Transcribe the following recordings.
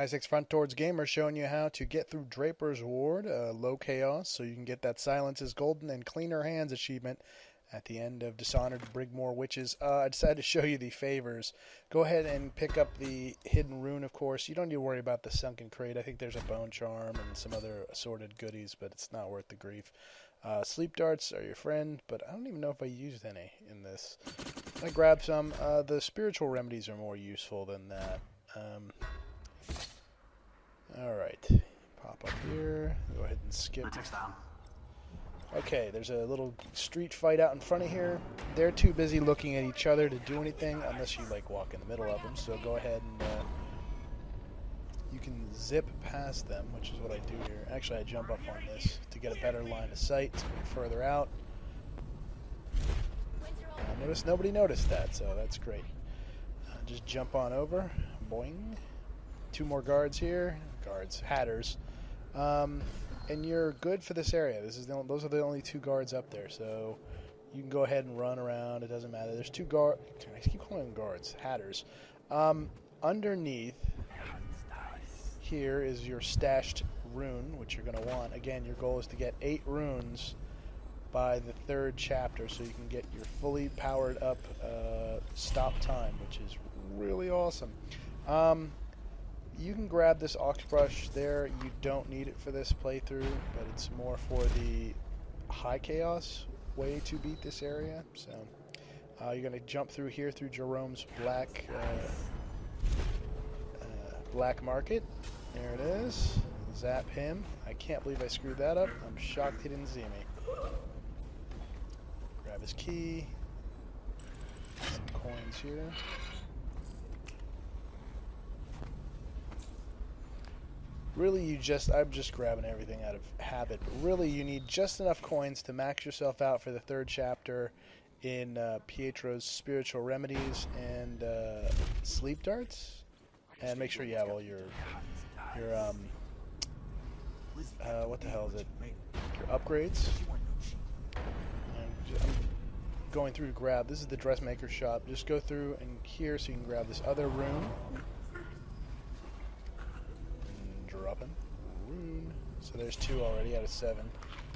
Isaac's Front Towards Gamer showing you how to get through Draper's Ward, low chaos, so you can get that Silence is Golden and Cleaner Hands achievement at the end of Dishonored Brigmore Witches. I decided to show you the favors. Go ahead and pick up the Hidden Rune, of course. You don't need to worry about the Sunken Crate. I think there's a Bone Charm and some other assorted goodies, but it's not worth the grief. Sleep Darts are your friend, but I don't even know if I used any in this. I grabbed some. The Spiritual Remedies are more useful than that. Alright, pop up here, go ahead and skip. Okay, there's a little street fight out in front of here. They're too busy looking at each other to do anything unless you like walk in the middle of them, so go ahead and you can zip past them, which is what I do here. Actually, I jump up on this to get a better line of sight, so get further out. Notice nobody noticed that, so that's great. Just jump on over, boing. 2 more guards here, hatters, and you're good for this area. Those are the only 2 guards up there, so you can go ahead and run around. It doesn't matter. There's 2 guards. I keep calling them guards, hatters. Underneath here is your stashed rune, which you're going to want. Again, your goal is to get 8 runes by the 3rd chapter, so you can get your fully powered up stop time, which is really awesome. You can grab this Ox Brush there. You don't need it for this playthrough, but it's more for the high chaos way to beat this area. So you're going to jump through here through Jerome's black market. There it is. Zap him. I can't believe I screwed that up. I'm shocked he didn't see me. Grab his key. Some coins here. Really, I'm just grabbing everything out of habit, but really you need just enough coins to max yourself out for the 3rd chapter in Pietro's Spiritual Remedies and Sleep Darts, and make sure you have all your what the hell is it? Your upgrades. And I'm going through to grab. This is the dressmaker shop. Just go through and here so you can grab this other rune. Dropping rune. So there's 2 already out of 7.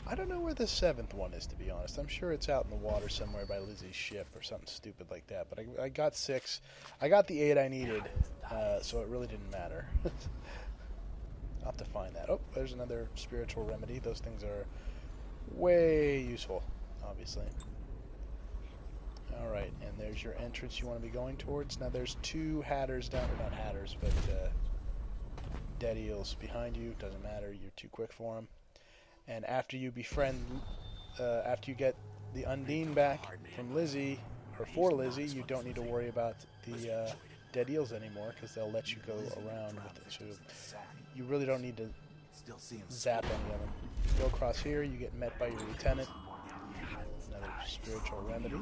I don't know where the 7th one is, to be honest. I'm sure it's out in the water somewhere by Lizzie's ship or something stupid like that. But I got 6. I got the 8 I needed, so it really didn't matter. I'll have to find that. Oh, there's another spiritual remedy. Those things are way useful, obviously. Alright, and there's your entrance you want to be going towards. Now there's 2 hatters down, or not hatters, but Dead Eels behind you. Doesn't matter, you're too quick for them. And after you befriend, after you get the Undine back from Lizzie, or for Lizzie, you don't need to worry about the Dead Eels anymore, because they'll let you go around with it. So you really don't need to zap any of them. You go across here, you get met by your lieutenant. Another spiritual remedy.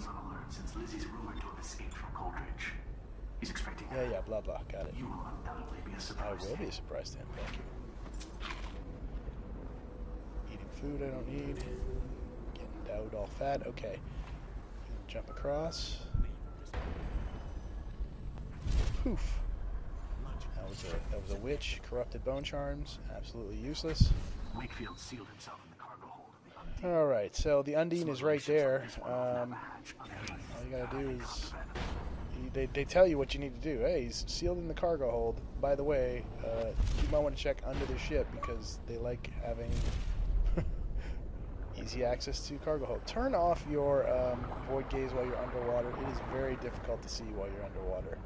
Yeah, blah blah, got it. I will be surprised to him, thank you. Eating food I don't need. Getting Daud all fat, okay. Jump across. Poof. That was a witch. Corrupted bone charms, absolutely useless. Wakefield sealed himself in the cargo hold of the Undine. Alright, so the Undine is right there. All you gotta do is they tell you what you need to do. Hey, he's sealed in the cargo hold. By the way, you might want to check under the ship because they like having easy access to cargo hold. Turn off your void gaze while you're underwater. It is very difficult to see while you're underwater.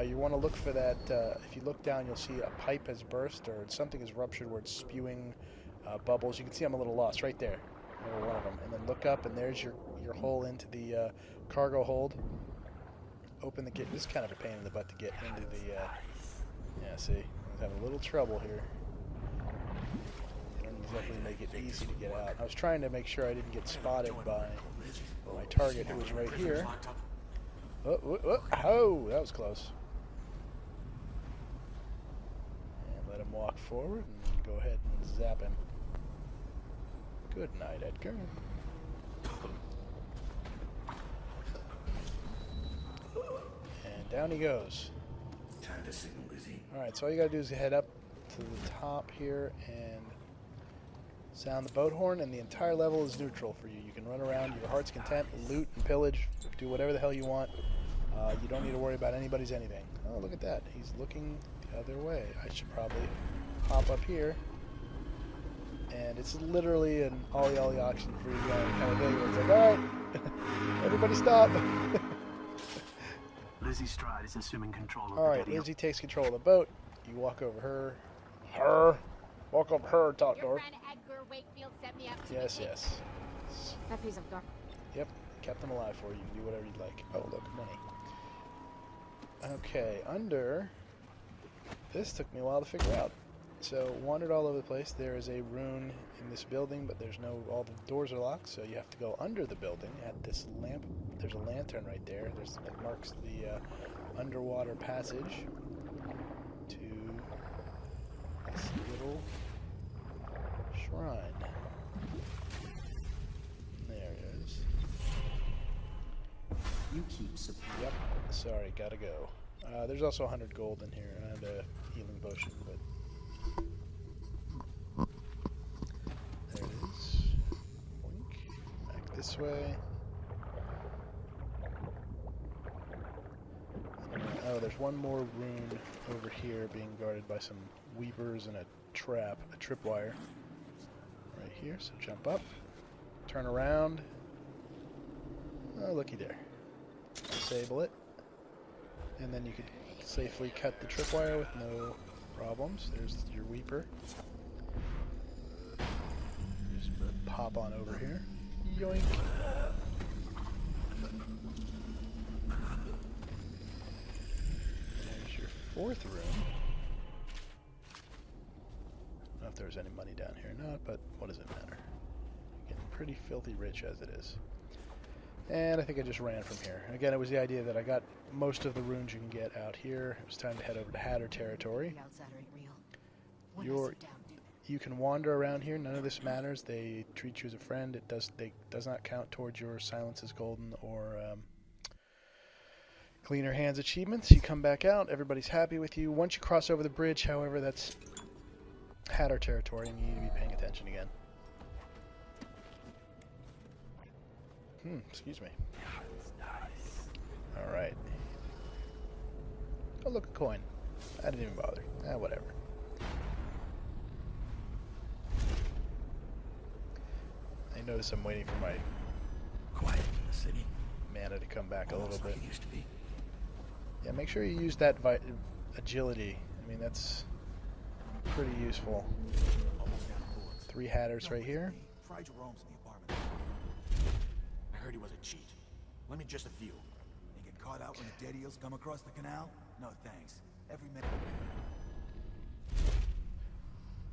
You want to look for that. If you look down, you'll see a pipe has burst or something is ruptured where it's spewing bubbles. You can see I'm a little lost right there. One of them. And then look up, and there's your hole into the cargo hold. Open the gate. This is kind of a pain in the butt to get into the. Yeah, see, I'm having a little trouble here. They don't exactly make it easy to get out. I was trying to make sure I didn't get spotted by my target, who was right here. Oh, that was close. And let him walk forward and go ahead and zap him. Good night, Edgar. And down he goes. Time to signal Lizzie. Alright, so all you gotta do is head up to the top here and sound the boat horn, and the entire level is neutral for you. You can run around your heart's content, loot and pillage, do whatever the hell you want. You don't need to worry about anybody's anything. Oh, look at that. He's looking the other way. I should probably hop up here. And it's literally an ollie auction free gun kind of thing. It's like, alright, everybody stop. Lizzie Stride is assuming control of Alright, the Dead Lizzie takes control of the boat. You walk over her. Walk over her, top door. Yes. That piece of garbage. Yep, kept them alive for you. You can do whatever you'd like. Oh, look, money. Okay, under... This took me a while to figure out. So, wandered all over the place. There is a rune in this building, but there's no... All the doors are locked, so you have to go under the building at this lamp. There's a lantern right there. It marks the underwater passage to this little shrine. There it is. You keep Yep. Sorry, gotta go. There's also 100 gold in here and a healing potion, but there it is. Boink. Back this way. Oh, there's one more rune over here being guarded by some weepers and a tripwire. Right here, so jump up, turn around. Oh, looky there. Disable it. And then you could safely cut the tripwire with no problems. There's your weeper. Just pop on over here. Yoink. There's your fourth room. I don't know if there's any money down here or not, but what does it matter? Getting pretty filthy rich as it is. And I think I just ran from here. Again, it was the idea that I got most of the runes you can get out here. It was time to head over to Hatter territory. You can wander around here. None of this matters. They treat you as a friend. It does not count towards your Silence is Golden or Cleaner Hands achievements. You come back out. Everybody's happy with you. Once you cross over the bridge, however, that's Hatter territory, and you need to be paying attention again. Excuse me. Alright. Oh, look, a coin. I didn't even bother. Whatever. I notice I'm waiting for my quiet in the city. Mana to come back a little bit. Like it used to be. Yeah, make sure you use that agility. I mean, that's pretty useful. 3 Hatters right here. Try Jerome's in the apartment. I heard he was a cheat. Let me just a few. You get caught out when the Dead Eels come across the canal? No thanks. Every minute.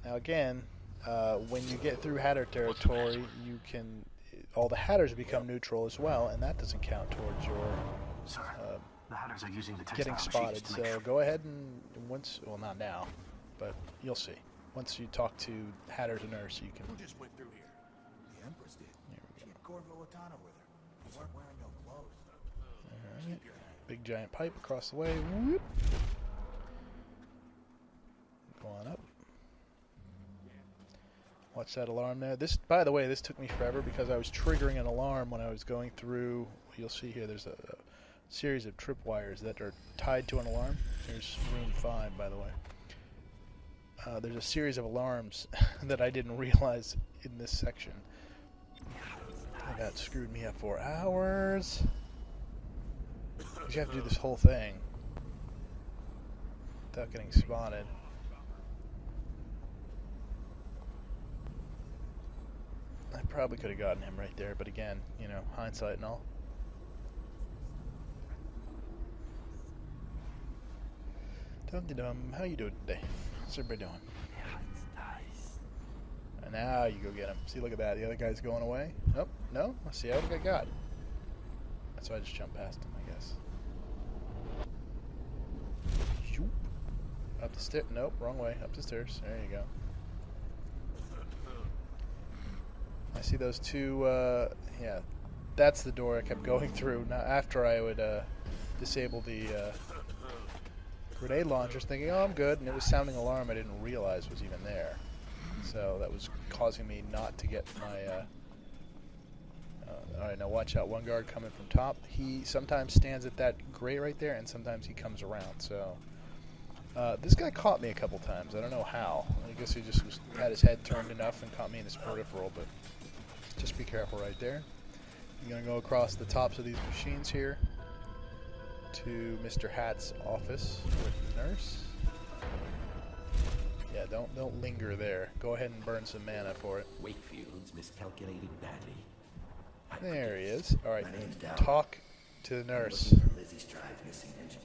Now again, when you get through Hatter territory, you can... all the Hatters become neutral as well, and that doesn't count towards your... Sir, the Hatters are using the getting textile spotted. machines to make So sure. go ahead and once... Well, not now, but you'll see. Once you talk to Hatters and Nurse, you can... Who just went through here? The Empress did. She had Corvo Latana with her. They weren't wearing no clothes. Alright. Big giant pipe across the way. Whoop. Go on up. Watch that alarm there. This, by the way, this took me forever because I was triggering an alarm when I was going through. You'll see here there's a series of tripwires that are tied to an alarm. Here's room 5, by the way. There's a series of alarms that I didn't realize in this section. And that screwed me up for hours. You have to do this whole thing without getting spotted. I probably could have gotten him right there, but again, you know, hindsight and all. Dum-de-dum, how you doing today? How's everybody doing? And now you go get him. See, look at that. The other guy's going away. Nope, no. Let's see how I got. That's why I just jumped past him, I guess. Shoop. Up the stairs. Nope, wrong way. Up the stairs. There you go. I see those two. Yeah, that's the door I kept going through. Now, after I would disable the grenade launchers thinking, oh, I'm good, and it was sounding alarm I didn't realize was even there. So that was causing me not to get my... Alright, now watch out. One guard coming from top. He sometimes stands at that grate right there, and sometimes he comes around. So this guy caught me a couple times. I don't know how. I guess he just had his head turned enough and caught me in his peripheral, but just be careful right there. I'm going to go across the tops of these machines here to Mr. Hat's office with the nurse. Yeah, don't linger there. Go ahead and burn some mana for it. Wakefield's miscalculated badly. There he is. Alright, My name's Daud. talk to the nurse. Lizzie's drive missing engine.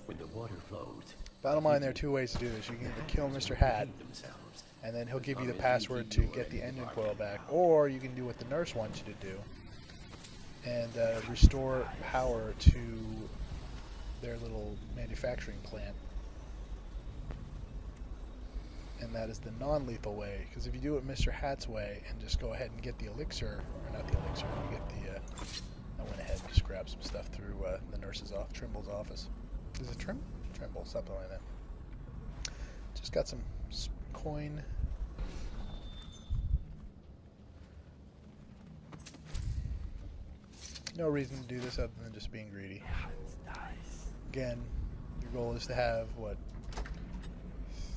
When the water flows, Bottom line, there are two ways to do this. You can either kill Mr. Hat, themselves. and then he'll give you the password to get the engine coil back, or you can do what the nurse wants you to do, and restore power to their little manufacturing plant. And that is the non-lethal way, because if you do it Mr. Hat's way and just go ahead and get the elixir, or not the elixir, you get the, I went ahead and just grabbed some stuff through the nurse's Trimble's office. Is it Trimble, something like that. Just got some coin. No reason to do this other than just being greedy. Again, your goal is to have, what,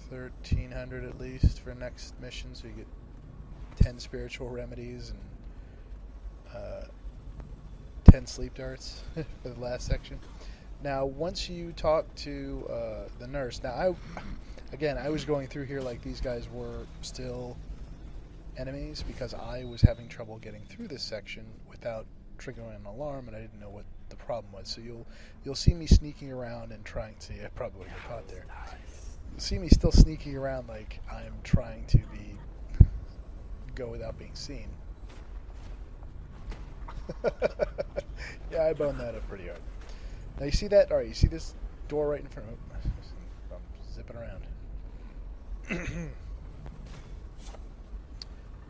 1,300 at least for next mission, so you get 10 spiritual remedies and 10 sleep darts for the last section. Now, once you talk to the nurse, now I was going through here like these guys were still enemies because I was having trouble getting through this section without triggering an alarm, and I didn't know what the problem was. So you'll see me sneaking around and trying to. I probably would get caught there. You'll see me still sneaking around like I'm trying to go without being seen. Yeah, I boned that up pretty hard. Now you see that? All right, you see this door right in front of me? I'm zipping around.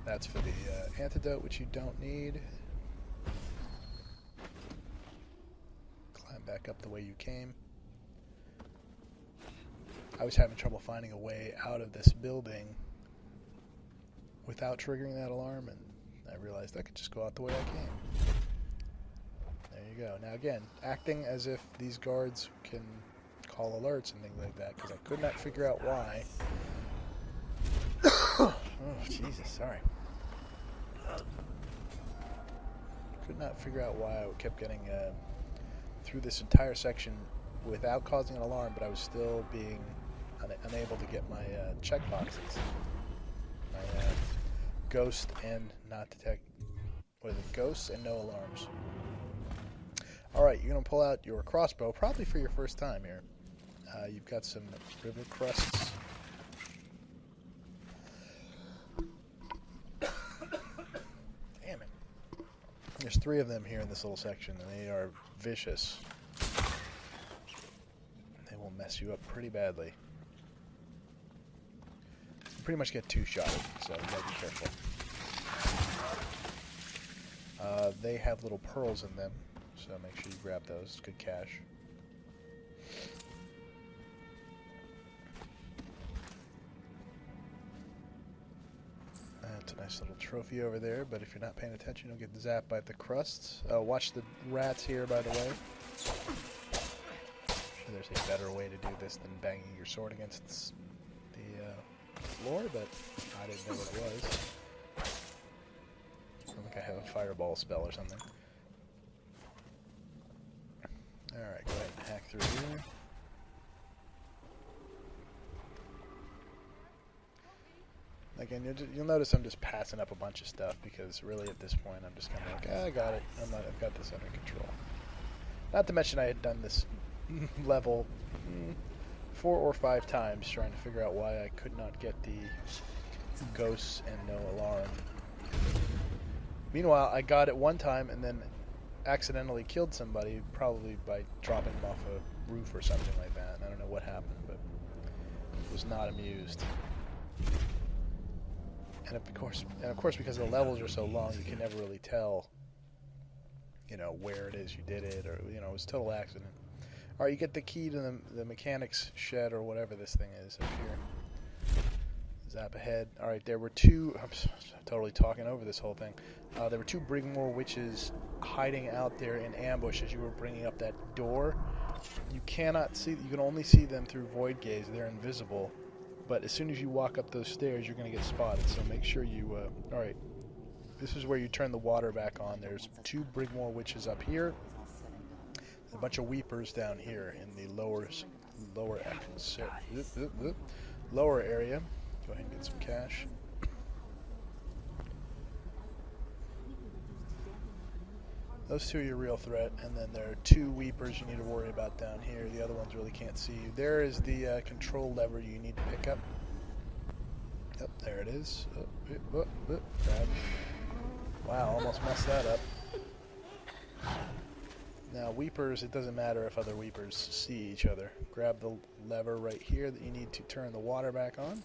That's for the antidote, which you don't need. Climb back up the way you came. I was having trouble finding a way out of this building without triggering that alarm, and I realized I could just go out the way I came. There you go. Now again, acting as if these guards can call alerts and things like that, because I could not figure out why. Oh, Jesus, sorry. Could not figure out why I kept getting through this entire section without causing an alarm, but I was still being unable to get my checkboxes. My ghost and not detect. What is it? Ghosts and no alarms. Alright, you're going to pull out your crossbow, probably for your first time here. You've got some river crusts. Damn it. There's 3 of them here in this little section, and they are vicious. They will mess you up pretty badly. You pretty much get 2-shotted, so you gotta be careful. They have little pearls in them, so make sure you grab those. Good cash. That's a nice little trophy over there, but if you're not paying attention, you'll get zapped by the crusts. Watch the rats here, by the way. I'm sure there's a better way to do this than banging your sword against the floor, but I didn't know what it was. I think I have a fireball spell or something. Alright, go ahead and hack through here. Again, you'll notice I'm just passing up a bunch of stuff because really at this point I'm just kind of like, I got it. I've got this under control. Not to mention I had done this level 4 or 5 times trying to figure out why I could not get the ghosts and no alarm. Meanwhile, I got it one time and then accidentally killed somebody, probably by dropping them off a roof or something like that. I don't know what happened, but was not amused. And of course, because the levels are so long, you can never really tell, where it is you did it, or it was a total accident. Alright, you get the key to the mechanics shed or whatever this thing is up here. Zap ahead. Alright, there were two... I'm totally talking over this whole thing. There were two Brigmore witches hiding out there in ambush as you were bringing up that door. You cannot see... You can only see them through void gaze. They're invisible. But as soon as you walk up those stairs, you're going to get spotted. So make sure you... Alright. This is where you turn the water back on. There's two Brigmore witches up here. A bunch of weepers down here in the lower area. Go ahead and get some cash. Those two are your real threat, and then there are two weepers you need to worry about down here. The other ones really can't see you. There is the control lever you need to pick up. Yep, there it is. Grab. Wow, almost messed that up. Now, weepers, it doesn't matter if other weepers see each other. Grab the lever right here that you need to turn the water back on.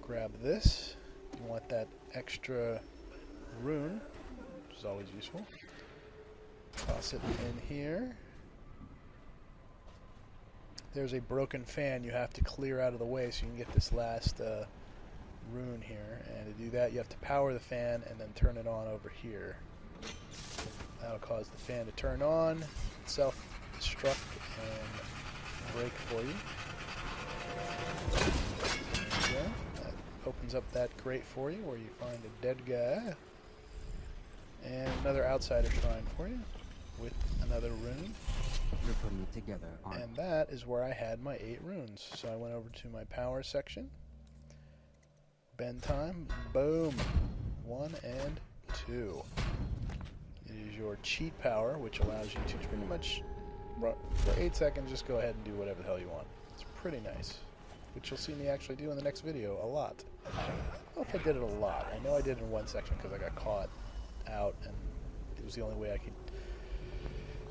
Grab this. You want that extra rune, which is always useful. Toss it in here. There's a broken fan you have to clear out of the way so you can get this last rune here. And to do that, you have to power the fan and then turn it on over here. That'll cause the fan to turn on, self-destruct, and break for you. There you go. That opens up that crate for you where you find a dead guy. And another outsider shrine for you with another rune. You're putting it together, aren't you? And that is where I had my 8 runes. So I went over to my power section. Bend time. Boom. 1 and 2. It is your cheat power, which allows you to pretty much, for 8 seconds, just go ahead and do whatever the hell you want. It's pretty nice. Which you'll see me actually do in the next video a lot. I don't know if I did it a lot. I know I did it in one section because I got caught out, and it was the only way I could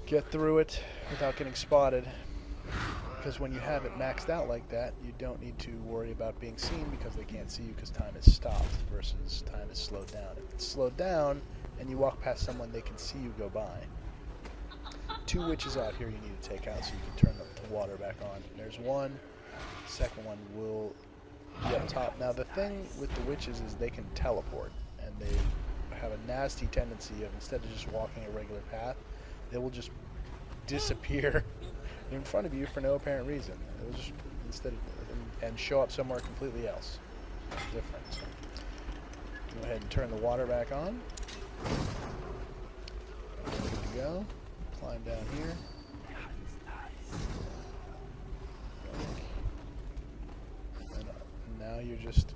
get through it without getting spotted. Because when you have it maxed out like that, you don't need to worry about being seen because they can't see you because time is stopped versus time is slowed down. If it's slowed down and you walk past someone, they can see you go by. 2 witches out here you need to take out so you can turn the water back on. There's one. Second one will be up top. Now the thing with the witches is they can teleport, and they have a nasty tendency of, instead of just walking a regular path, they will just disappear in front of you for no apparent reason. It will just and show up somewhere completely else. Different. So go ahead and turn the water back on. Good to go. Climb down here. And now you're just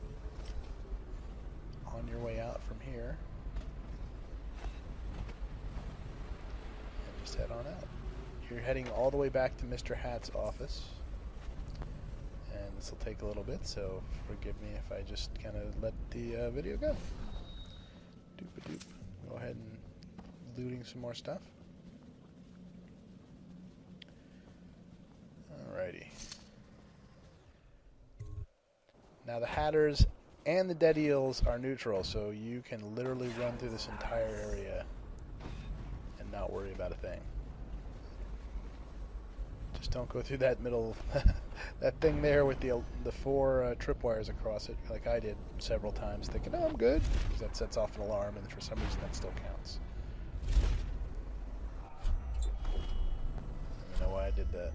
on your way out from here. And just head on out. You're heading all the way back to Mr. Hat's office. And this will take a little bit, so forgive me if I just kind of let the video go. Doop-a-doop. Go ahead and looting some more stuff. Alrighty. Now the Hatters and the Dead Eels are neutral, so you can literally run through this entire area and not worry about a thing. Just don't go through that middle, that thing there with the 4 tripwires across it, like I did several times, thinking, oh, I'm good, because that sets off an alarm, and for some reason that still counts. I don't know why I did that.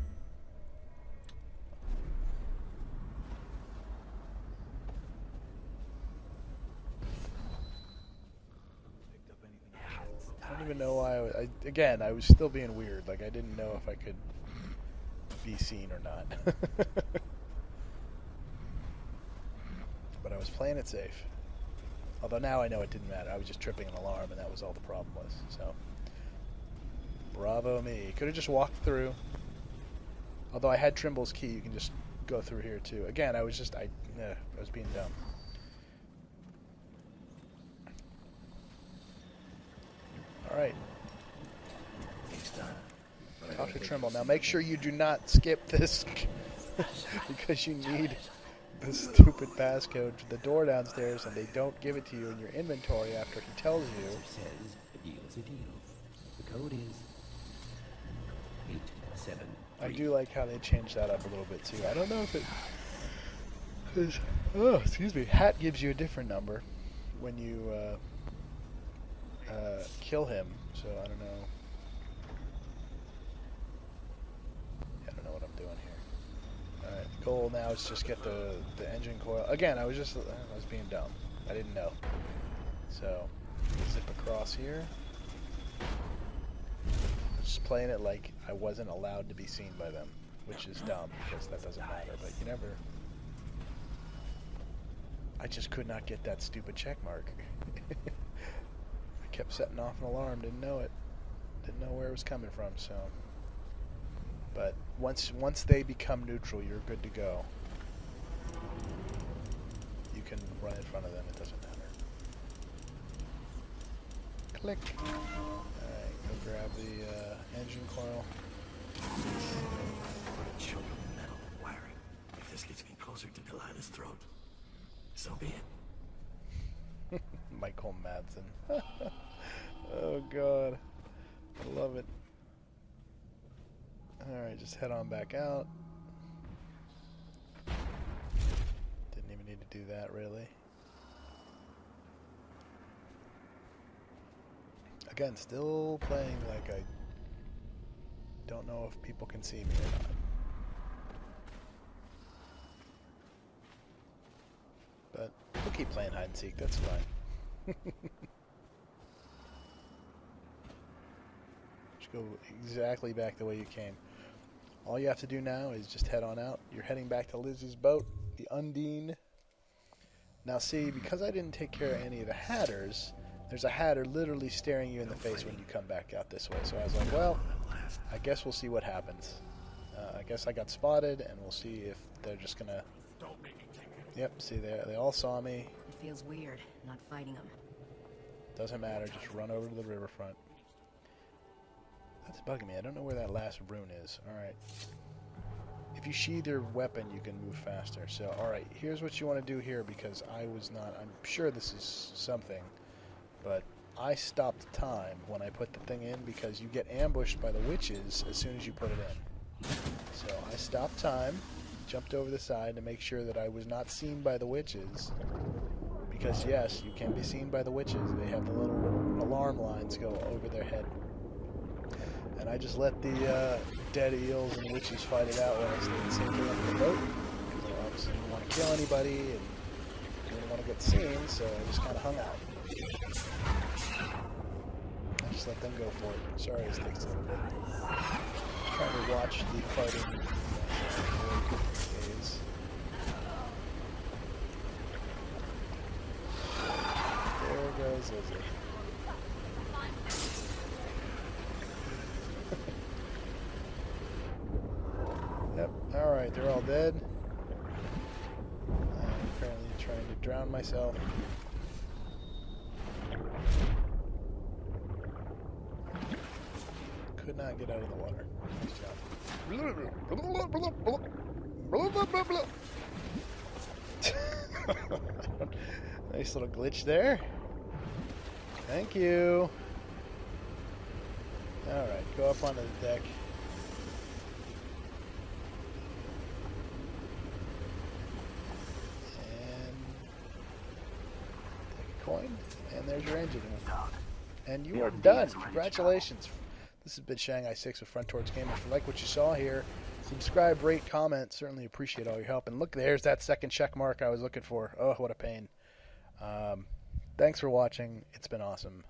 I don't even know why again, I was still being weird. Like, I didn't know if I could be seen or not. But I was playing it safe. Although now I know it didn't matter. I was just tripping an alarm, and that was all the problem was. So, bravo me. Could have just walked through. Although I had Trimble's key, you can just go through here too. Again, I was being dumb. Alright. Talk to Trimble. Now make sure you do not skip this because you need the stupid passcode to the door downstairs, and they don't give it to you in your inventory after he tells you. Says a deal's a deal. The code is 8 7. I do like how they changed that up a little bit too. I don't know if it, because excuse me, Hat gives you a different number when you kill him. So I don't know. Yeah, I don't know what I'm doing here. All right, the goal now is just get the engine coil. Again, I was being dumb. I didn't know. So zip across here. Just playing it like I wasn't allowed to be seen by them, which is dumb because that doesn't matter, but you never... I just could not get that stupid check mark. I kept setting off an alarm, didn't know it. Didn't know where it was coming from, so... But once they become neutral, you're good to go. You can run in front of them, it doesn't matter. Click. Alright, go grab the engine coil. Choke on metal wiring. If this gets me closer to Delilah's throat, so be it. Michael Madsen. Oh god. I love it. Alright, just head on back out. Didn't even need to do that, really. Again, still playing like I don't know if people can see me or not. But we'll keep playing hide and seek, that's fine. Just go exactly back the way you came. All you have to do now is just head on out. You're heading back to Liz's boat, the Undine. Now see, because I didn't take care of any of the hatters, there's a hatter literally staring you in the face when you come back out this way. So I was like, well, I guess we'll see what happens. I guess I got spotted, and we'll see if they're just gonna... Yep, see, they all saw me. It feels weird, not fighting them. Doesn't matter, just run over to the riverfront. That's bugging me. I don't know where that last rune is. Alright. If you sheathe your weapon, you can move faster. So, alright, here's what you want to do here, because I was not... I'm sure this is something, but I stopped time when I put the thing in, because you get ambushed by the witches as soon as you put it in. So I stopped time, jumped over the side to make sure that I was not seen by the witches, because yes, you can be seen by the witches. They have the little alarm lines go over their head. And I just let the dead eels and witches fight it out while I stayed safely under the boat, because I obviously didn't want to kill anybody and didn't want to get seen, so I just kind of hung out. I just let them go for it. Sorry this takes a little bit. Trying to watch the fighting days. There goes Izzy. Yep, alright, they're all dead. I'm apparently trying to drown myself. Could not get out of the water. Nice job. Nice little glitch there. Thank you. Alright, go up onto the deck. And take a coin. And there's your engine. And you are done. Congratulations. This has been Shanghai 6 with Front Towards Gaming. If you like what you saw here, subscribe, rate, comment. Certainly appreciate all your help. And look, there's that second check mark I was looking for. Oh, what a pain. Thanks for watching. It's been awesome.